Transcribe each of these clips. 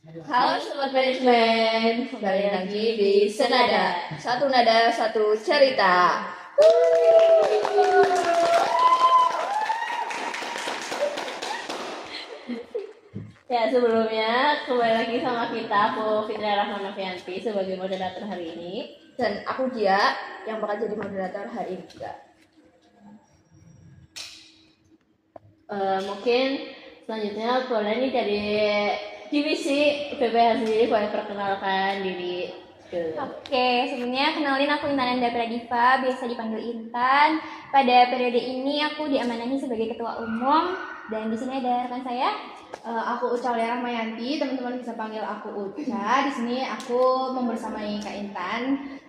Halo Sobat Manajemen, kembali lagi di Senada. Satu nada, satu cerita. Ya, sebelumnya kembali lagi sama kita, aku Fitri Rahmanovianti sebagai moderator hari ini. Dan aku Gia, yang bakal jadi moderator hari ini juga. Mungkin selanjutnya boleh nih dari divisi PPH sendiri boleh perkenalkan diri ke. Oke, sebelumnya kenalin aku Intan Enda Pradiva, biasa dipanggil Intan. Pada periode ini aku diamanahi sebagai ketua umum dan di sini ada rekan saya. Aku Uca Aulia Rahmayanti, teman-teman bisa panggil aku Uca. Di sini aku membersamai Kak Intan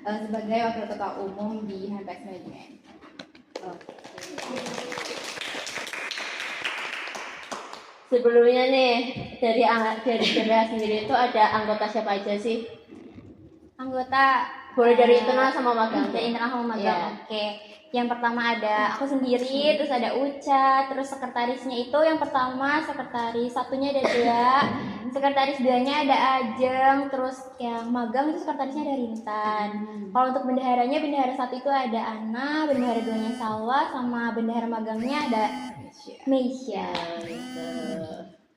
sebagai wakil ketua umum di Handbag Management. Sebelumnya nih dari PPH sendiri itu ada anggota siapa aja sih? Anggota Boleh dari internal sama magang. dari internal sama magang. Yeah. Oke. Yang pertama ada aku sendiri, terus ada Uca, terus sekretarisnya itu yang pertama sekretaris, satunya ada dua. Sekretaris duanya ada Ajeng, terus yang magang itu sekretarisnya ada Rintan. Kalau untuk bendaharanya, bendahara satu itu ada Ana, bendahara duanya Salwa, sama bendahara magangnya ada Meisya. Gitu.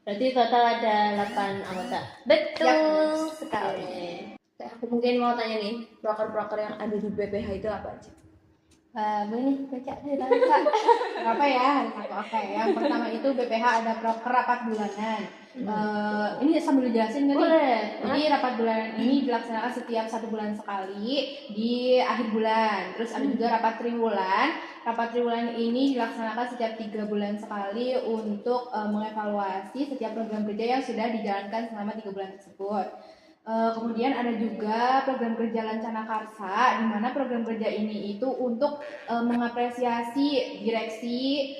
Berarti total ada 8 anggota. Betul sekali. Aku mungkin mau tanya nih, proker-proker yang ada di BPH itu apa aja? Boleh nih baca dari Kak. Apa ya? Hari satu apa ya? Yang pertama itu BPH ada proker rapat bulanan. Ini sambil dijelasin nggak nih? Boleh. Jadi rapat bulanan ini dilaksanakan setiap 1 bulan sekali di akhir bulan. Terus ada juga rapat triwulan. Rapat triwulan ini dilaksanakan setiap 3 bulan sekali untuk mengevaluasi setiap program kerja yang sudah dijalankan selama 3 bulan tersebut. Kemudian ada juga program kerja Lancana Karsa, di mana program kerja ini itu untuk mengapresiasi direksi,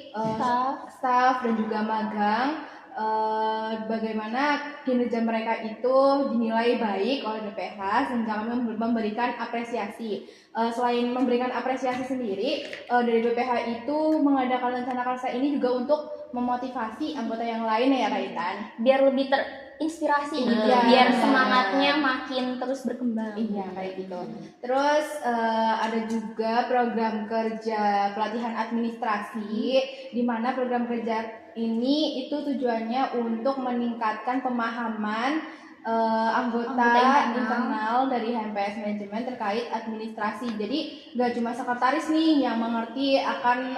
staf dan juga magang, bagaimana kinerja mereka itu dinilai baik oleh BPH sehingga kami memberikan apresiasi. Selain memberikan apresiasi sendiri, dari BPH itu mengadakan Lancana Karsa ini juga untuk memotivasi anggota yang lain ya Kak Intan, Biar lebih terinspirasi gitu ya, biar semangatnya makin terus berkembang. Iya kayak gitu. Terus ada juga program kerja pelatihan administrasi, di mana program kerja ini itu tujuannya untuk meningkatkan pemahaman anggota internal dari HMPS Manajemen terkait administrasi. Jadi nggak cuma sekretaris nih yang mengerti akan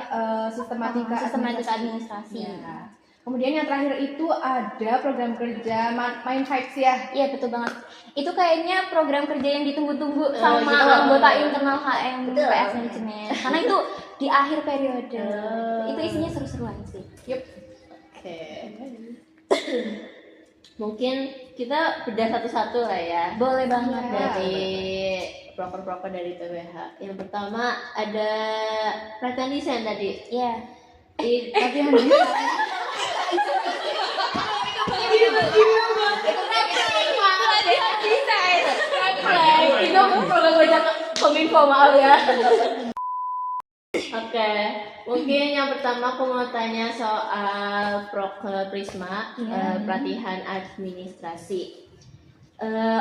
sistematika administrasi. Ya. Kemudian yang terakhir itu ada program kerja Mind Vibes ya. Iya betul banget. Itu kayaknya program kerja yang ditunggu-tunggu sama anggota internal HMPS Manajemen. Karena itu di akhir periode. Itu isinya seru-seruan sih. Yup. Oke. Mungkin kita bedah satu-satu lah ya. Boleh banget. Dari proker-proker dari PPH. Yang pertama ada pelatihan desain tadi. Iya. Latihan desain. Itu program kerja Kominfo, maaf ya. Oke, mungkin yang pertama aku mau tanya soal proker Prisma, pelatihan administrasi.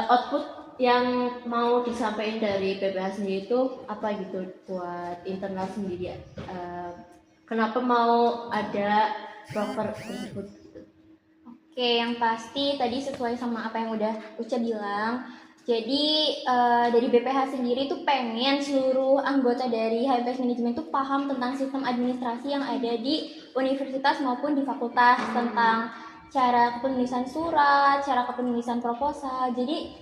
Output yang mau disampaikan dari PPH sendiri itu apa gitu buat internal sendiri? Kenapa mau ada proker tersebut? Oke, yang pasti tadi sesuai sama apa yang udah Uca bilang. Jadi dari BPH sendiri tuh pengen seluruh anggota dari HMPS Manajemen tuh paham tentang sistem administrasi yang ada di universitas maupun di fakultas, tentang cara kepenulisan surat, cara kepenulisan proposal. Jadi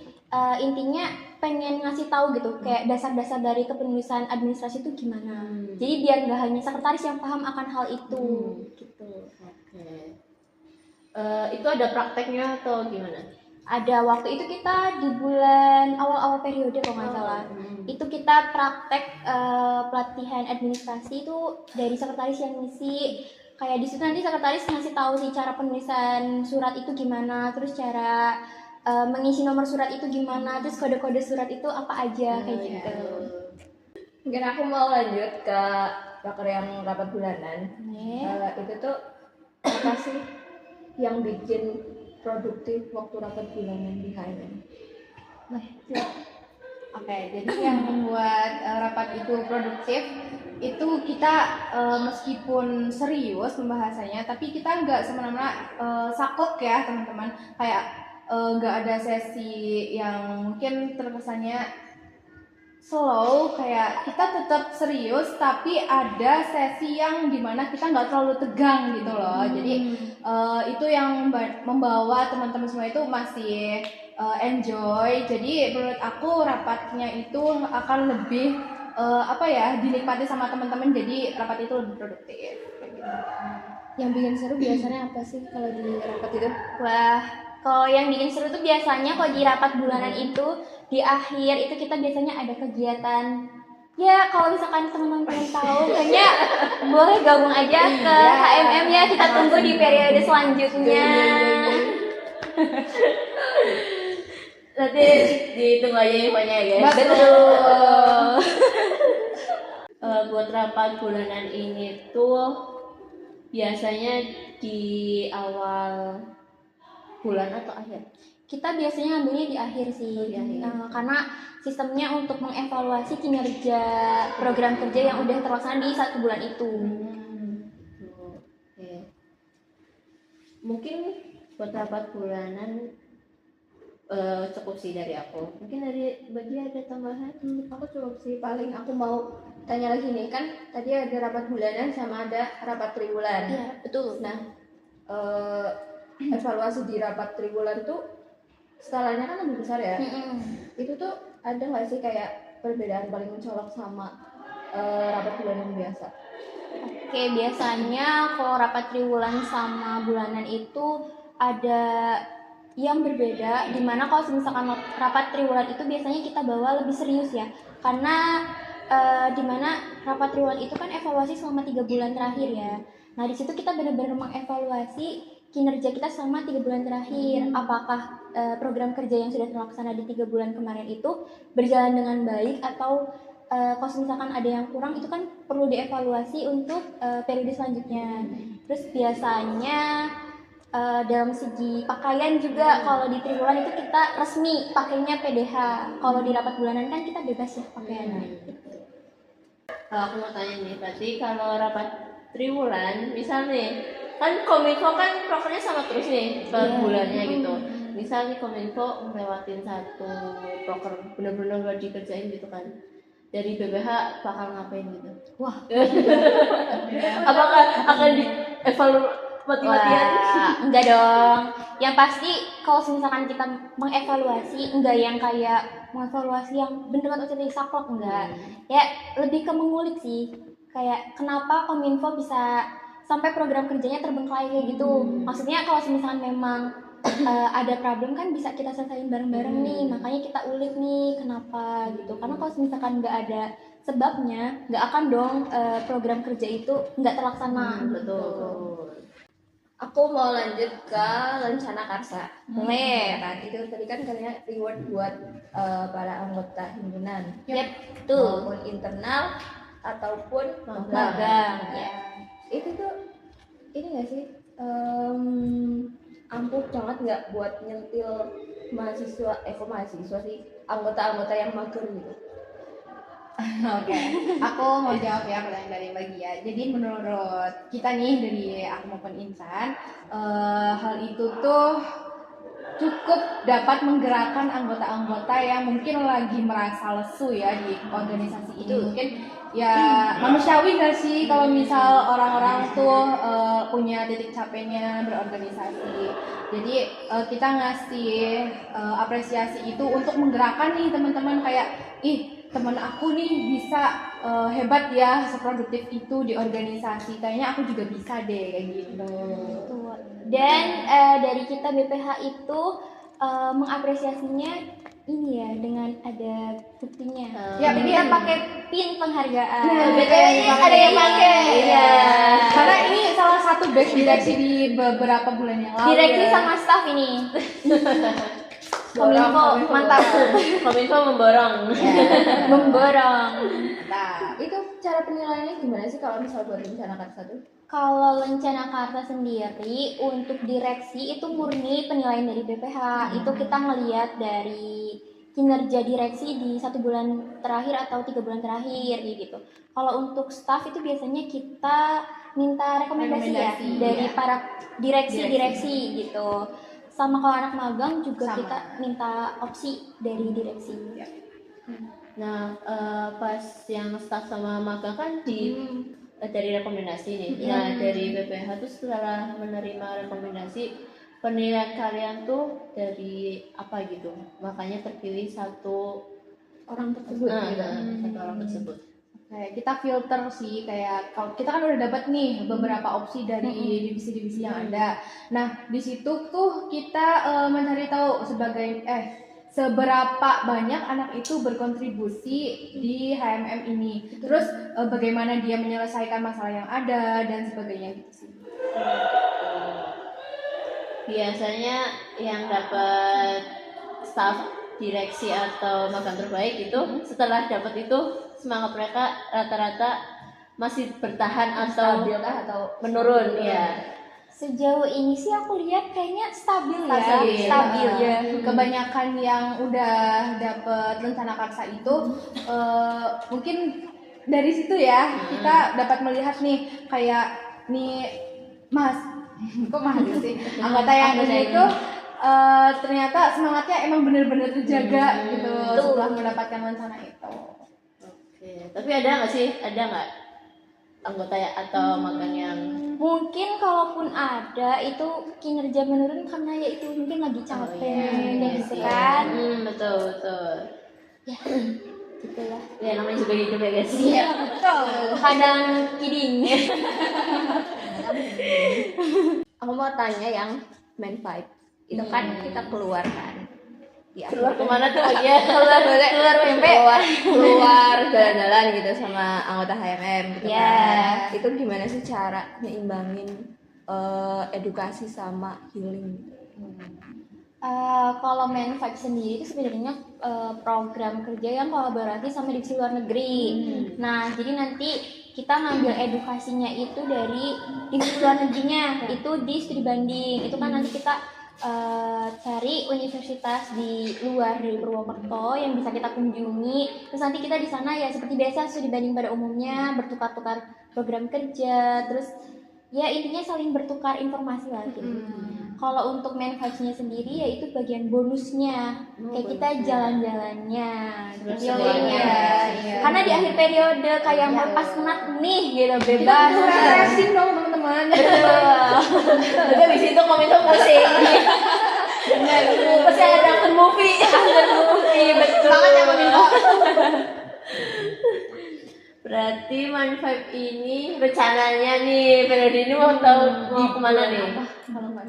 intinya pengen ngasih tahu gitu kayak dasar-dasar dari kepenulisan administrasi itu gimana. Jadi biar nggak hanya sekretaris yang paham akan hal itu gitu. Oke. Itu ada prakteknya atau gimana? Ada, waktu itu kita di bulan awal-awal periode kalau nggak salah. Itu kita praktek pelatihan administrasi itu dari sekretaris yang ngisi. Kayak di situ nanti sekretaris ngasih tahu sih cara penulisan surat itu gimana, terus cara mengisi nomor surat itu gimana, terus kode-kode surat itu apa aja kayak gitu. Mungkin aku mau lanjut ke proker yang rapat bulanan. Itu tuh apa sih yang bikin produktif waktu rapat bulanan di HMM? Oke, jadi yang membuat rapat itu produktif itu kita meskipun serius pembahasannya, tapi kita nggak semena-mena saklek ya teman-teman. Kayak nggak ada sesi yang mungkin terkesannya slow, kayak kita tetap serius tapi ada sesi yang dimana kita nggak terlalu tegang gitu loh. Jadi itu yang membawa teman-teman semua itu masih enjoy. Jadi menurut aku rapatnya itu akan lebih dinikmati sama teman-teman. Jadi rapat itu lebih produktif. Yang bikin seru biasanya apa sih kalau di rapat itu? Wah, kalau yang bikin seru tuh biasanya kalau di rapat bulanan itu di akhir itu kita biasanya ada kegiatan. Ya, kalau misalkan teman-teman pengen tahu, kayaknya boleh gabung aja ke HMM ya. Kita tunggu di periode selanjutnya. Nanti ditunggu aja infonya ya guys. Betul. Buat rapat bulanan ini tuh biasanya di awal bulan atau akhir? Kita biasanya ngambilnya di akhir sih, Di akhir. karena sistemnya untuk mengevaluasi kinerja program kerja yang udah terlaksana di 1 bulan itu. Oke. Mungkin buat rapat bulanan cukup sih dari aku. Mungkin dari bagi ada tambahan? Aku cukup sih, paling aku mau tanya lagi nih, kan tadi ada rapat bulanan sama ada rapat triwulan. Iya, betul. Nah, evaluasi di rapat triwulan tuh skalanya kan lebih besar ya. Itu tuh ada nggak sih kayak perbedaan paling mencolok sama rapat bulanan biasa? Oke, biasanya kalau rapat triwulan sama bulanan itu ada yang berbeda, dimana kalau misalkan rapat triwulan itu biasanya kita bawa lebih serius ya, karena dimana rapat triwulan itu kan evaluasi selama 3 bulan terakhir ya. Nah di situ kita benar-benar mengevaluasi kinerja kita selama 3 bulan terakhir, apakah program kerja yang sudah terlaksana di 3 bulan kemarin itu berjalan dengan baik, atau kalau misalkan ada yang kurang itu kan perlu dievaluasi untuk periode selanjutnya. Terus biasanya dalam segi pakaian juga, kalau di triwulan itu kita resmi pakainya PDH, kalau di rapat bulanan kan kita bebas ya pakaiannya. Kalau aku mau tanya nih, berarti kalau rapat triwulan, misal nih, kan Kominfo kan prokernya sama terus nih per bulannya gitu. Misal nih Kominfo ngelewatin satu proker bener-bener gak dikerjain gitu kan, dari BPH bakal ngapain gitu? Wah, Apakah akan dievaluasi mati-matian? wah, enggak dong. Yang pasti kalau misalkan kita mengevaluasi, enggak yang kayak mengevaluasi yang bener-bener OCT saklek, enggak. Ya lebih ke mengulik sih. Kayak kenapa Kominfo bisa sampai program kerjanya terbengkalai kayak gitu. Maksudnya kalau misalkan memang ada problem kan bisa kita selesaiin bareng-bareng nih. Makanya kita ulik nih kenapa gitu. Karena kalau misalkan enggak ada sebabnya, enggak akan dong program kerja itu enggak terlaksana. Betul. Aku mau lanjut ke rencana karsa. Boleh. Kan itu tadi kan katanya reward buat para anggota himpunan, Yep, betul. maupun internal ataupun Magang. Ya. Itu tuh ini nggak sih ampuh banget nggak buat nyentil mahasiswa sih, anggota-anggota yang mager gitu? Oke, aku mau jawab ya pertanyaan dari Mbak Gia. Jadi menurut kita nih dari aku maupun Insan, hal itu tuh cukup dapat menggerakkan anggota-anggota yang mungkin lagi merasa lesu ya di organisasi ini. Mungkin ya manusiawi gak sih kalau misal orang-orang tuh punya titik capeknya berorganisasi. Jadi kita ngasih apresiasi itu untuk menggerakkan nih teman-teman, kayak teman aku nih bisa hebat ya, seproduktif itu di organisasi, kayaknya aku juga bisa deh kayak gitu. Betul. Dan dari kita BPH itu mengapresiasinya ini ya dengan ada buktinya. Ya, Jadi kita pakai pin penghargaan. Iya, BPH ada yang pakai. Iya. Karena ini salah satu batch direksi di beberapa bulan yang lalu. Direksi ya. sama staff ini. Kominfo mantap. Kominfo memborong. Memborong. Nah, Itu cara penilaiannya gimana sih kalau misal buat rencana karsa tuh? Kalau Lencanakarta sendiri untuk direksi itu murni penilaian dari BPH. Itu kita ngelihat dari kinerja direksi di 1 bulan terakhir atau 3 bulan terakhir gitu. Kalau untuk staff itu biasanya kita minta rekomendasi ya Rekomendasi, dari ya. para direksi gitu. Sama kalau anak magang juga Sama. kita minta opsi dari direksi. Nah, pas yang staff sama magang kan dari rekomendasi nih. Iya. Nah, dari BPH tuh setelah menerima rekomendasi, penilaian kalian tuh dari apa gitu? Makanya terpilih satu Orang tersebut gitu. satu orang tersebut. Kayak kita filter sih, kayak kalau kita kan udah dapat nih beberapa opsi dari divisi-divisi yang ada. Nah, di situ tuh kita mencari tahu seberapa banyak anak itu berkontribusi di HMM ini. Terus bagaimana dia menyelesaikan masalah yang ada dan sebagainya gitu sih. Biasanya yang dapat staff direksi atau magang terbaik itu setelah dapat itu semangat mereka rata-rata masih bertahan atau Stabil kah atau menurun ya. Sejauh ini sih aku lihat kayaknya stabil ya. Stabil. Stabil ya. Kebanyakan yang udah dapet Lencanakarta itu mungkin dari situ ya kita dapat melihat nih kayak nih Mas kok Mas sih anggota yang ini itu ternyata semangatnya emang bener-bener terjaga gitu setelah mendapatkan Lencana itu. Oke, tapi ada nggak anggota ya atau magang yang Mungkin kalaupun ada itu kinerja menurun karena ya itu mungkin lagi capek gitu kan. betul. Ya, gitulah. Ya namanya juga hidup ya guys. Iya, betul. Kadang kidding. Aku mau tanya yang main vibe. Itu kan kita keluar kan. Di Keluar akhir- kemana tuh? Oh iya, keluar PMP. keluar jalan-jalan gitu sama anggota HMM gitu Ya. kan. Itu gimana sih cara nyeimbangin edukasi sama healing? Kalau main vibe sendiri itu sebenarnya program kerja yang kolaborasi sama divisi luar negeri. Nah, jadi nanti kita ngambil edukasinya itu dari divisi luar negerinya, itu di studi banding. Itu kan nanti kita cari universitas di luar dari Purwokerto yang bisa kita kunjungi. Terus nanti kita di sana ya seperti biasa studi banding pada umumnya, bertukar-tukar program kerja. Terus ya intinya saling bertukar informasi lah gitu. Kalau untuk main vibes-nya sendiri ya itu bagian bonusnya. Kayak kita jalan-jalannya, Terus healingnya. iya. Karena di akhir periode kayak melepas penat nih gitu, bebas. Refreshing dong teman-teman. Tapi abis itu komentar pusing. Pasti ada after movie. Betul. Banget ya komentar. Berarti Mind Vibe ini rencananya nih periode ini mau tahu mau kemana nih?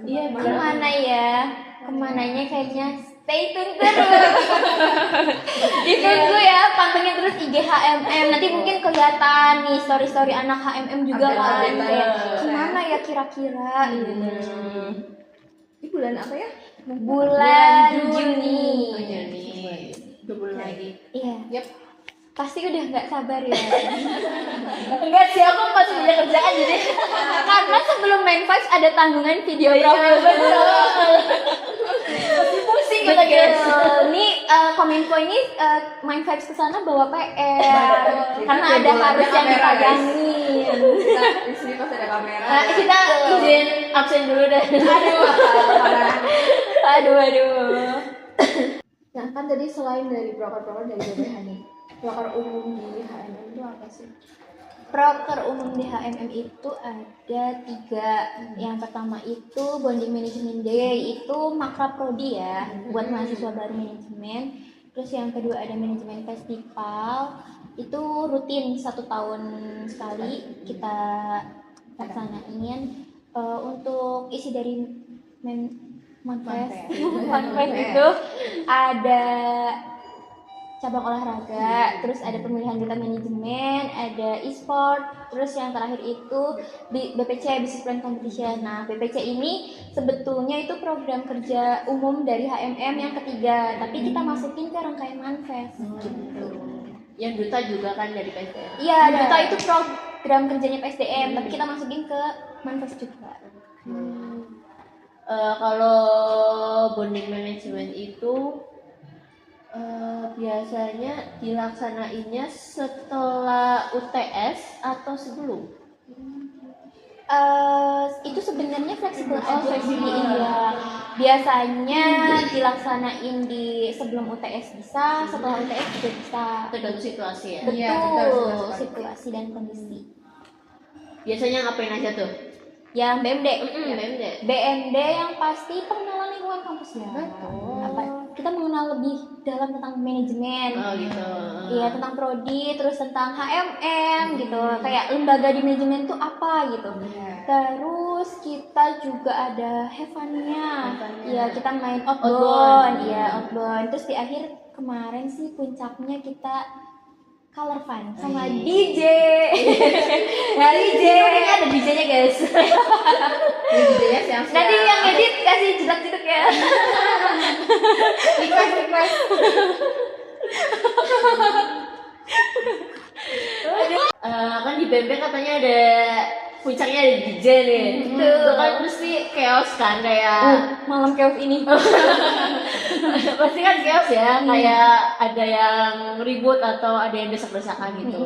Iya, Kemana ya? Kemananya kayaknya stay tune terus. Ditunggu ya, pantengin terus IG HMM. Nanti mungkin kelihatan nih story-story anak HMM juga kan. Update-update Kayak terus. gimana ya kira-kira gitu. Ini bulan apa ya? Bulan Juni. Juni. 2 bulan lagi. Iya. Yap. Pasti udah nggak sabar ya. Enggak sih, aku masih punya kerjaan jadi. Karena sebelum main vibes ada tanggungan video Iya, profil. betul. Masih pusing kita guys. Nih Kominfo ini main vibes kesana bawa PR karena ada Kita harus yang kamera, guys. dipagangin. Nah, di sini pas ada kamera. Nah, kita izin absen dulu deh. Aduh. Nah, kan tadi selain dari proker-proker dari BPH nih, proker umum di HMM itu apa sih? Proker umum di HMM itu ada 3. Yang pertama itu Bonding Management Day, itu makrab prodi ya buat mahasiswa baru manajemen. Terus yang kedua ada manajemen festival, itu rutin 1 tahun sekali kita laksanain. Untuk isi dari Manfest itu ada cabang olahraga, terus ada pemilihan duta manajemen, ada e-sport, terus yang terakhir itu BPC Business Plan Competition. Nah, BPC ini sebetulnya itu program kerja umum dari HMM yang ketiga, tapi kita masukin ke rangkaian Manfest gitu. Yang duta juga kan dari PSDM. Iya, duta itu program kerjanya PSDM, tapi kita masukin ke Manfest juga. Kalau bonding management itu biasanya dilaksanainnya setelah UTS atau sebelum? Itu sebenarnya fleksibel aja sih, iya. Biasanya dilaksanain di sebelum UTS bisa, setelah UTS juga bisa. Tergantung situasi ya. Betul, Iya, betul, situasi dan kondisi. Biasanya ngapain aja tuh? Yang BMD, BMD. BMD yang pasti pengenalan lingkungan kampus ya. Apa? Kita mengenal lebih dalam tentang manajemen. Oh gitu. Iya, tentang prodi, terus tentang HMM gitu. Kayak lembaga di manajemen itu apa gitu. Terus kita juga ada have fun-nya. Iya, kita main outbound. Iya, outbound. Terus di akhir kemarin sih puncaknya kita color fun sama DJ. DJ. Ada DJ-nya guys. DJ-nya siang-siang. Nanti yang edit kasih jedak-jedak ya. Request. Kan di BMB katanya ada puncaknya ada DJ nih. Itu kan mesti chaos kan kayak Malam chaos ini. pasti kan chaos ya, kayak ada yang ribut atau ada yang desak-desakan gitu.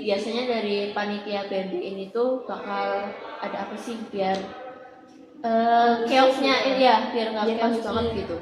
Biasanya dari panitia BMB ini tuh bakal ada apa sih biar chaosnya ya biar nggak chaos banget gitu.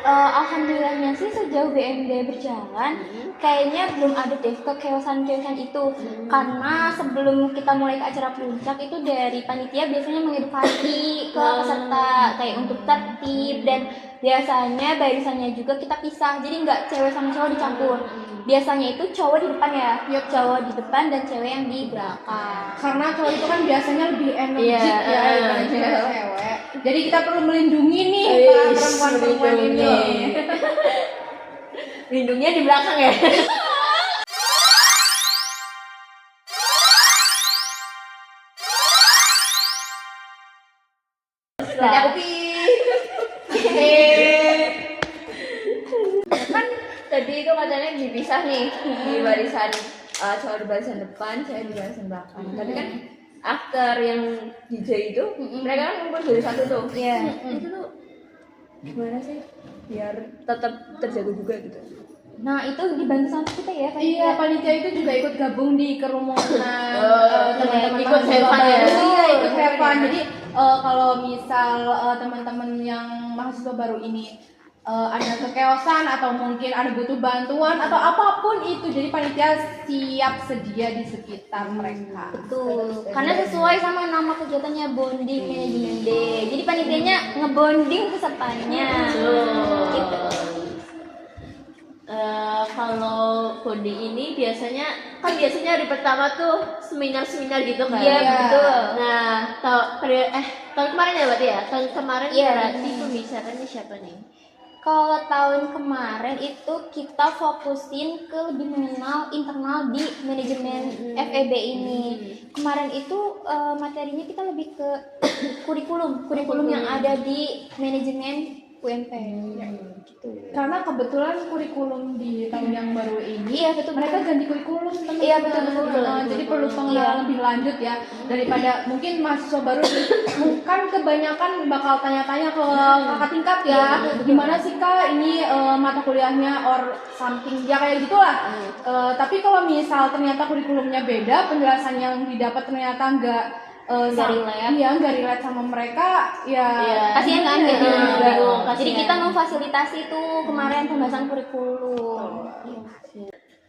Alhamdulillahnya sih sejauh BMD berjalan kayaknya belum ada deh kekeosan-keosan itu, karena sebelum kita mulai ke acara puncak itu dari panitia biasanya mengedukasi ke peserta kayak untuk tertib, dan biasanya barisannya juga kita pisah, jadi nggak cewek sama cowok dicampur. Biasanya itu cowok di depan ya, cowok di depan dan cewek yang di belakang. Karena cowok itu kan biasanya lebih energik ya daripada cewek. Jadi kita perlu melindungi nih para perempuan-perempuan ini. Lindungnya di belakang ya. Kan tadi itu katanya dipisah nih di barisan cowok di barisan depan, cewek di barisan belakang. Tapi kan after yang DJ itu mereka kan ngumpul jadi satu tuh. Iya. Itu tuh gimana sih biar tetap terjaga juga gitu? Nah itu dibantu sama kita ya panitia. Iya, panitia itu juga ikut gabung di kerumunan teman-teman ikut mahasiswa have fun ya? baru. Iya, ikut have fun. Jadi kalau misal teman-teman yang mahasiswa baru ini ada kekeosan atau mungkin ada butuh bantuan atau apapun itu, jadi panitia siap sedia di sekitar mereka. Betul, karena sesuai sama nama kegiatannya Bonding Management Day. Jadi panitianya ngebonding pesertanya. Gitu. Kalau bonding ini biasanya hari pertama tuh seminar-seminar gitu kan. Iya, betul. Nah, tahun kemarin ya berarti ya? Tahun kemarin Iya. berarti pembicaranya siapa nih? Kalau tahun kemarin itu kita fokusin ke lebih mengenal internal di manajemen FEB ini. Kemarin itu materinya kita lebih ke kurikulum yang ada di manajemen UMP. Gitu. Karena kebetulan kurikulum di tahun yang baru ini, Iya, betul, mereka ganti kurikulum teman-teman. Iya, betul. Jadi perlu pengenalan lebih lanjut ya, daripada mungkin mahasiswa baru kan kebanyakan bakal tanya-tanya ke kakak tingkat ya, gimana sih kak ini mata kuliahnya or something ya kayak gitulah. Tapi kalau misal ternyata kurikulumnya beda, penjelasan yang didapat ternyata nggak relate sama mereka ya. Kasihan kan gitu. bingung, Jadi kasihan. kita memfasilitasi tuh kemarin pembahasan kurikulum.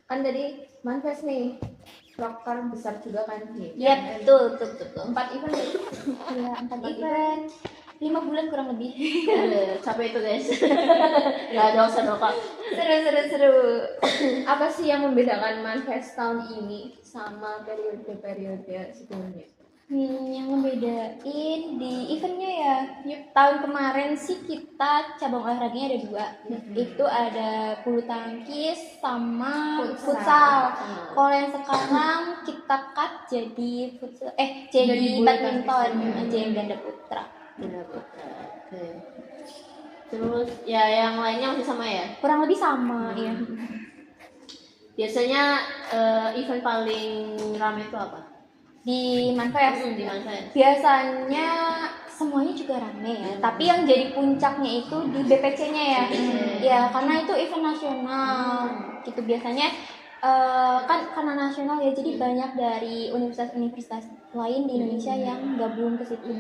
Kan tadi Manfest nih proker besar juga kan nih. Iya, betul. 4 event ya? Iya, 4 event. 5 bulan kurang lebih. Capek itu guys. Nggak ada usah kak. Seru. Apa sih yang membedakan Manfest tahun ini sama periode-periode sebelumnya? Yang membedain di eventnya ya. Tahun kemarin sih kita cabang olahraganya ada 2. Itu ada bulu tangkis sama futsal. Kalau yang sekarang kita cut jadi futsal, jadi bulu badminton, JM Ganda Putra. Oke. Terus ya yang lainnya masih sama ya? Kurang lebih sama ya. Biasanya event paling ramai itu apa? Di Manfest. Di Manfest. Biasanya semuanya juga rame ya, tapi yang jadi puncaknya itu di BPC-nya ya. Ya, karena itu event nasional. Gitu biasanya kan karena nasional ya, jadi banyak dari universitas-universitas lain di Indonesia yang gabung ke situ.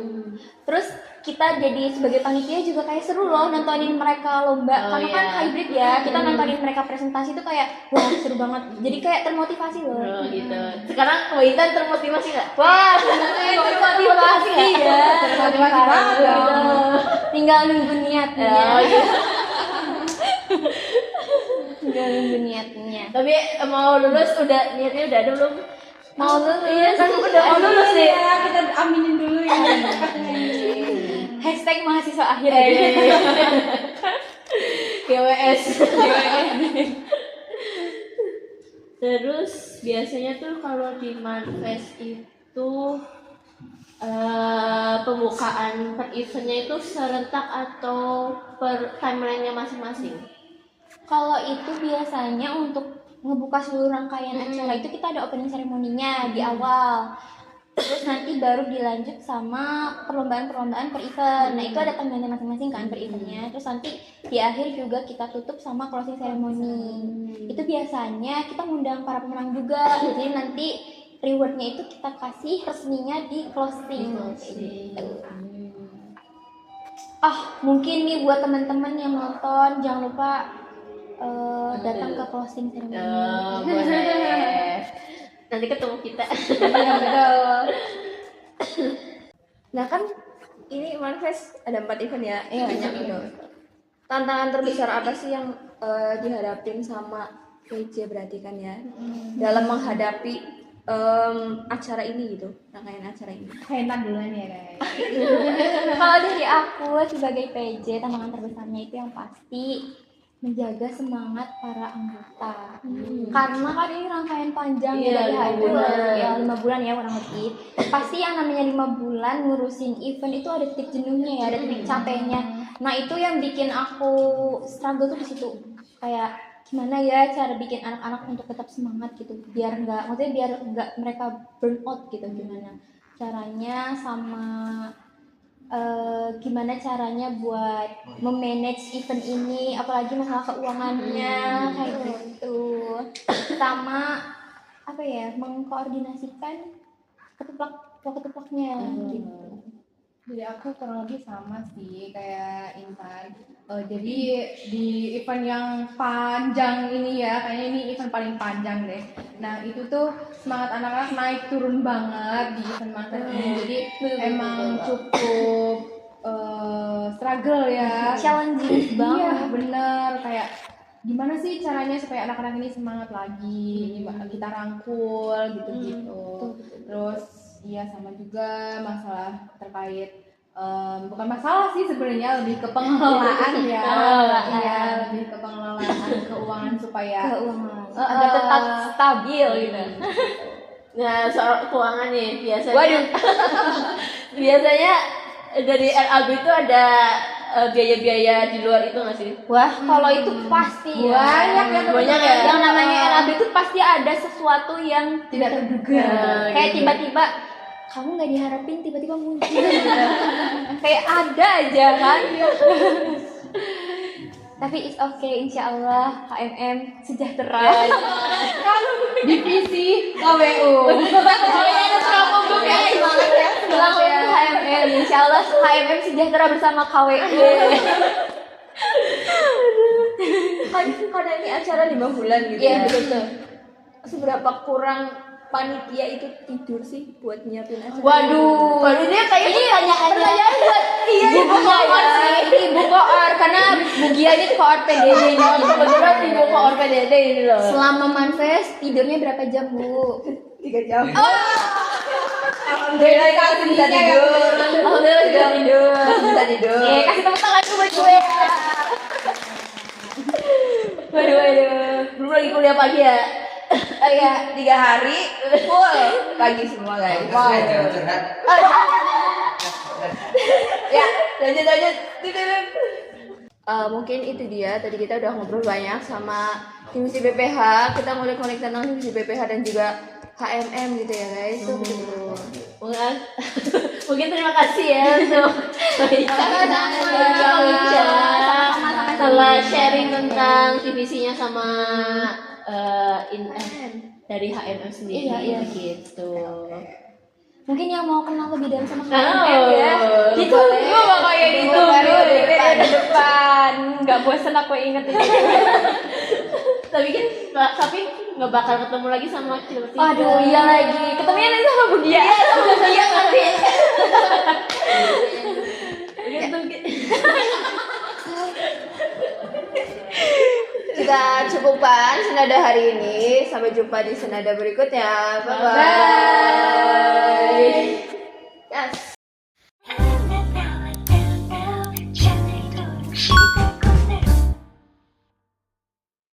Terus kita jadi sebagai panitia juga kayak seru loh nontonin mereka lomba, karena kan hybrid ya. Kita nontonin mereka presentasi itu kayak wah seru banget. Jadi kayak termotivasi loh. Oh gitu. Sekarang Intan termotivasi nggak? Wah, sebenarnya termotivasi ya. Termotivasi banget dong. Tinggal nunggu niatnya. Oh, iya. Tinggal nunggu niatnya. Tapi mau lulus niatnya udah ada belum? Mau lulus. Iya kan udah mau lulus nih. Ya, kita aminin dulu ya. Hashtag mahasiswa akhir. GWS. Terus biasanya tuh kalau di Manfest itu pembukaan per eventnya itu serentak atau per timelinenya masing-masing? Kalau itu biasanya untuk ngebuka seluruh rangkaian acara itu kita ada opening ceremony-nya di awal. Terus nanti baru dilanjut sama perlombaan-perlombaan per event. Nah, itu ada timeline masing-masing kan per eventnya. Terus nanti di akhir juga kita tutup sama closing ceremony. Itu biasanya kita ngundang para pemenang juga. Jadi nanti rewardnya itu kita kasih resminya di closing. Gitu. Mungkin nih buat teman-teman yang nonton jangan lupa datang ke closing ceremony. Boleh. Nanti ketemu kita. Nah kan ini Manfest ada 4 event ya, banyak gitu. Tantangan terbesar apa sih yang dihadapin sama PJ berarti kan ya dalam menghadapi acara ini gitu, rangkaian acara ini? Hentan duluan ya guys. Kalau dari aku sebagai PJ, tantangan terbesarnya itu yang pasti menjaga semangat para anggota. Karena kan ini rangkaian panjang dari hybrid ya 5 bulan ya kurang lebih. Pasti yang namanya 5 bulan ngurusin event itu ada titik jenuhnya ya, ada titik capeknya. Nah, itu yang bikin aku struggle tuh di situ. Kayak gimana ya cara bikin anak-anak untuk tetap semangat gitu. Biar enggak mereka burn out gitu, gimana caranya sama gimana caranya buat memanage event ini, apalagi masalah keuangannya kayak gitu, sama apa ya, mengkoordinasikan ketuplaknya gitu. Jadi aku kurang lebih sama sih kayak Intan. Jadi di event yang panjang ini ya, kayaknya ini event paling panjang deh. Nah itu tuh semangat anak-anak naik turun banget di event Manfest ini. Jadi emang cukup struggle ya. Challenging banget. Iya bener, kayak gimana sih caranya supaya anak-anak ini semangat lagi, gimana kita rangkul gitu-gitu. Terus iya sama juga masalah terkait bukan masalah sih sebenarnya, lebih ke pengelolaan ya. Iya, lebih ke pengelolaan keuangan supaya agar tetap stabil gitu. Nah, soal keuangan nih biasanya. Biasanya dari RAB itu ada biaya-biaya di luar itu nggak sih? Wah, kalau itu pasti Banyak ya. Yang namanya RAB itu pasti ada sesuatu yang tidak terduga. Kayak tiba-tiba kamu nggak diharapin tiba-tiba muncul gitu. Kayak ada aja kan. Tapi it's okay, insya Allah HMM sejahtera. Divisi KWU. Selamat HMM, insya Allah HMM sejahtera bersama KWU. Karena ini acara 5 bulan gitu. Iya, ya. betul. Seberapa kurang panitia itu tidur sih buat nyiapin acara? Waduh, ini kayaknya pertanyaan buat Ibu Koor sih, Ibu Koor, karena Bu Gia ini koor PDD ini. kebetulan ibu koor PDD ini loh. Selama Manfest tidurnya berapa jam, Bu? 3 jam. Alhamdulillah kalau bisa tidur. Alhamdulillah sudah tidur. Bisa tidur. Kasih tepuk tangan buat gue. Waduh. Belum lagi kuliah pagi ya. Iya, 3 hari full pagi semua guys. Wow. Ya, lanjut. Mungkin itu dia. Tadi kita udah ngobrol banyak sama divisi BPH, kita ngulik-ngulik tentang divisi BPH dan juga HMM gitu ya guys. Mungkin terima kasih ya untuk sama sharing tentang divisinya sama dari HMM sendiri. Iya. Gitu. Mungkin yang mau kenal lebih dalam sama Oh, HMM ya. Ditunggu pokoknya ditunggu periode depan. Nggak bosan aku inget itu. Tapi nggak bakal ketemu lagi sama Cilti. Aduh iya lagi. Ketemunya nanti sama Budia. Iya nanti. Kita cukupkan senada hari ini. Sampai jumpa di senada berikutnya. Bye bye. Bye. Yes.